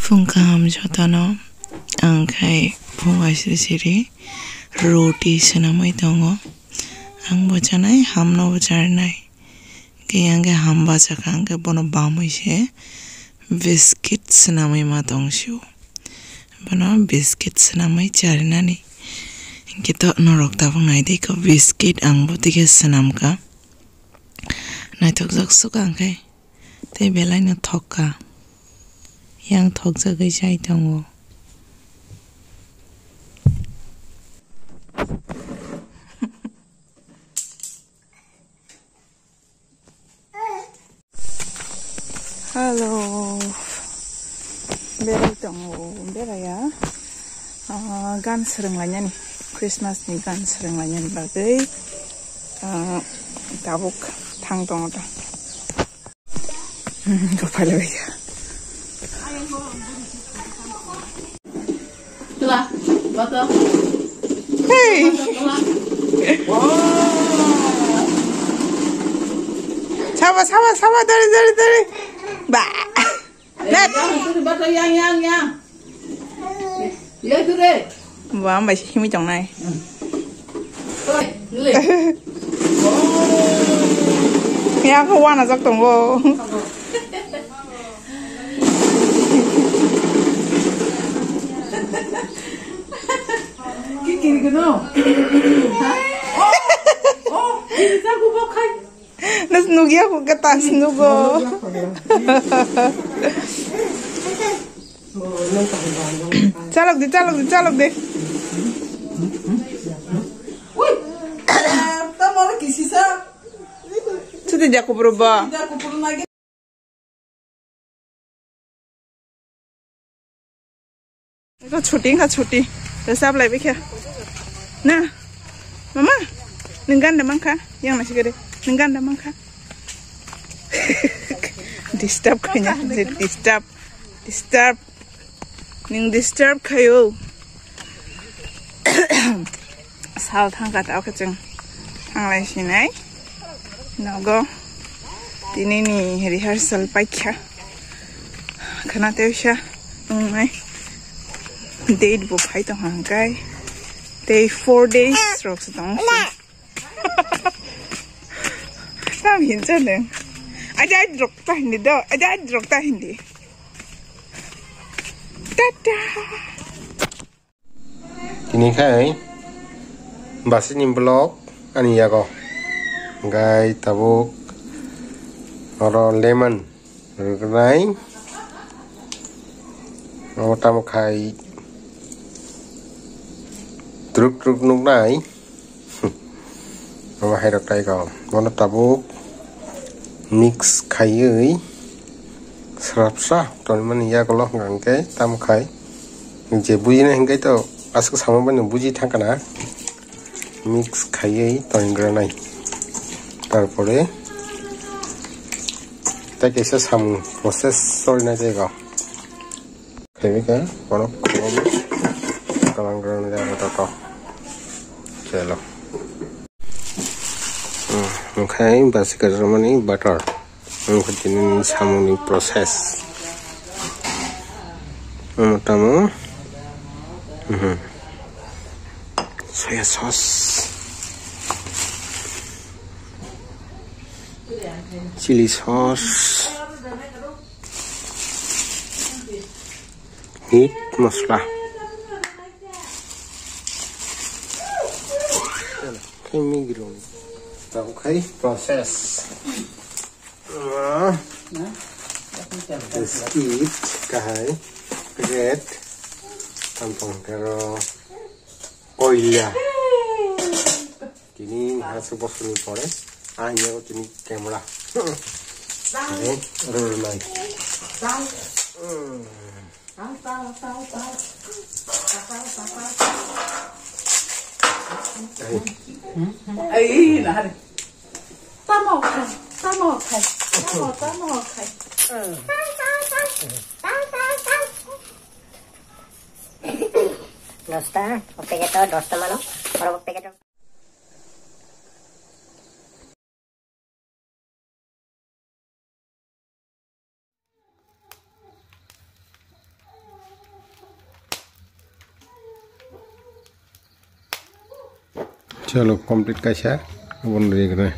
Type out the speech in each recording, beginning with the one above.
Fungkam jotono angkai fungai siri roti senamai tongo ang bocanai hamno bocarnai ke angke hamba cakangke bono bamui se biscuit senamai matong shu bono biscuit senamai carinani kita norok tabung nai dei ko biscuit ang botige senamka nai tok jak sukangkai te belai na thokka yang thok jagai jai tongo halo berai tongo beraya gan sereng lanya nih Christmas nih gan sereng lanya nih bagai tabuk tang tongo ta kepala bega Telah, botol. Hey. Wow. Sama, dari. Ba. Net. Botol yang. Ya itu deh. Wah, masih himi jong nai. Ya, aku warna jak tunggu. Kiki gino. Oh, bisa aku pakai. Nas nugi aku ke tas nugo. Calok deh. Wih, kamu lagi sisa. Sudah aku berubah. Kau cuti. Resap lagi kya? Nah, mama, nenggan damang kah? Yang nasi gede, nenggan damang kah? Disturb kayaknya, disturb, disturb kayo. Sal tangkat aku ceng, tanglai sini, nago, ini nih rehearsal paikya, karena teusya, date bu pai tong hangkai day 4 days rok setong tam hinja deng aja drok ta hindi tata ini kai basi nim blog ani ya ko gai tabuk oro lemon rugnai tam kai truk nung nai mà hay được đây còn nó tabuk mix khai ấy srap sa ton man ya ko lo ngang ke tam khai je buji ne ngai to ask sama ban buji thakana mix khai ấy ton gra nai তারপরে তাকে এসে সাম process sorry না জায়গা কেমিকা বড় কম কালাং gra না জায়গা তো चलो okay basic ceremony butter continue samuni process tamu soya sauce chili sauce meat masala Imigron. Okay, process. Biscuit, kahai, bread, tampang karo oil ya. Kini hasil bos ni pore. Hanya kini kamera. Okay, roll lagi. Ay, nari. Tamo kai. Dosta, pegueto, dosta mano, para pegueto. चलो कंप्लीट कैसा बन रही है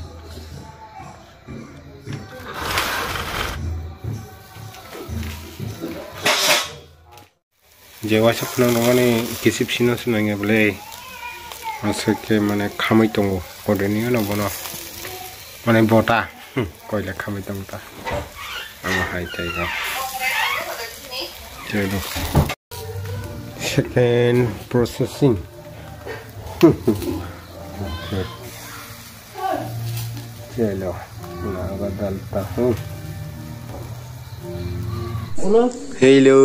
जेवा सपना माने किसी फिनो सुनांगे बोले आसके माने खामै दंगो गदेनि उनाव बनो माने बटा कोइला खामै दंता आं हाय जायगा चलो सेकेंड प्रोसेसिंग चलो लगा डालता हूँ hello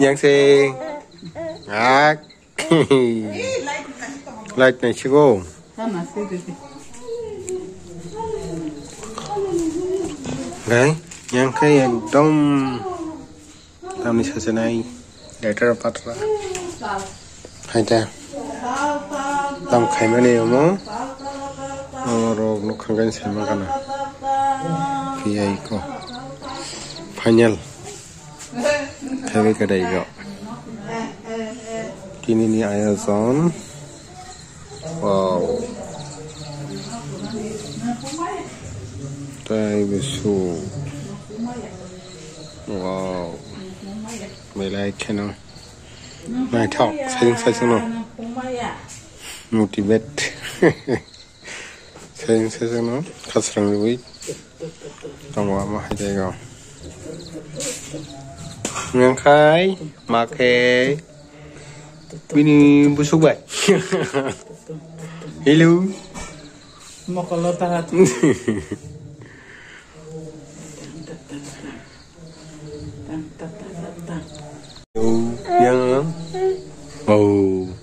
yang si ak light này chứ cô đấy yang cái đông tam đi sao này để cho bắt ra hay ta tam khai mà này mà rồi nó không cần xem mà cái nào thì ai có final cái đây rồi kini ni Amazon wow đây besu wow mấy lại cái nào này thọc xây dựng nó motivate xây dựng nó khá sáng rồi trong quá mà hay đây rồi ngang khai mà cái bini busuk baik hello mau kalau tahan yang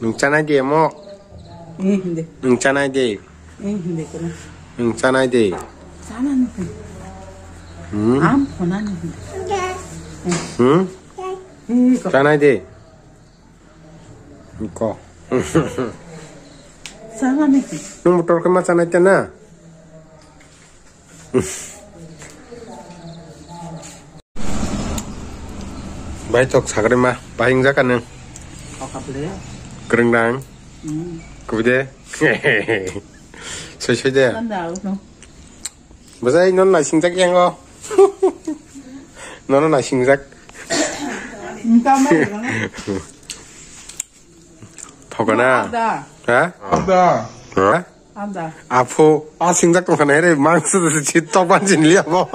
nung chana je mo nung chana je nung chana je am konan chana je Kok sama nih nung motor ke mana sana baik tok sagre mah paling zakan neng kerendang kemudian sesuai deh bahasa non là sinh giác yang go nó là sinh giác Pogana, hả? Hả? Apo, sinh giác con này đấy mang sự chỉ tóc ban chín liệp không?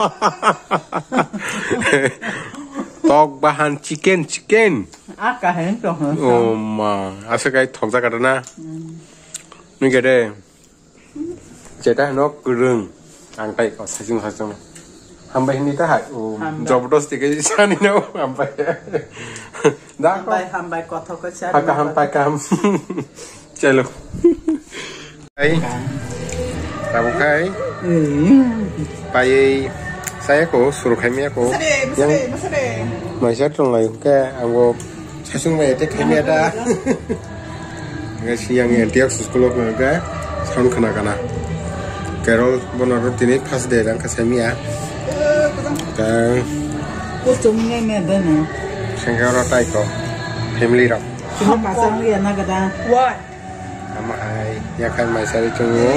Tóc ban chicken. Cả hết rồi hả? Mà, sao cái thọc ra cả đó na? Mình cái đây, chế ta nó cứ rừng, ăn tay có sai chung. Hambai ini tak, jobdos tiga jam ini no hambai. Dah hambai kota kecil. Hambai kam, celo. Hai, tahu kai? Pai, saya ko suruh kami aku. Yang masih trong này ke, aku saya sung mai tek kami ada. Ngasih yang tiap sekolah mereka, sekarang kena. Carol benar ini pas deh dan kesami ya. Dan kucingnya mana? Sengkara tay ko, family ram. Cuma pasang dia nak ada. What? Ama ai, ya kan mai sari tunggu.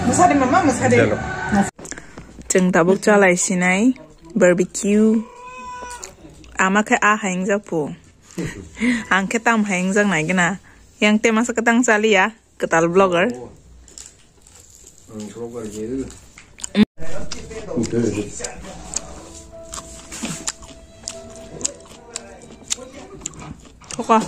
Masih mama masih. Jeng tabuk jalai sinai barbecue. Ama ke aheng japu. Angke tam heng jang nai gina. Yang tema seketang sali ya, ketal blogger. Kok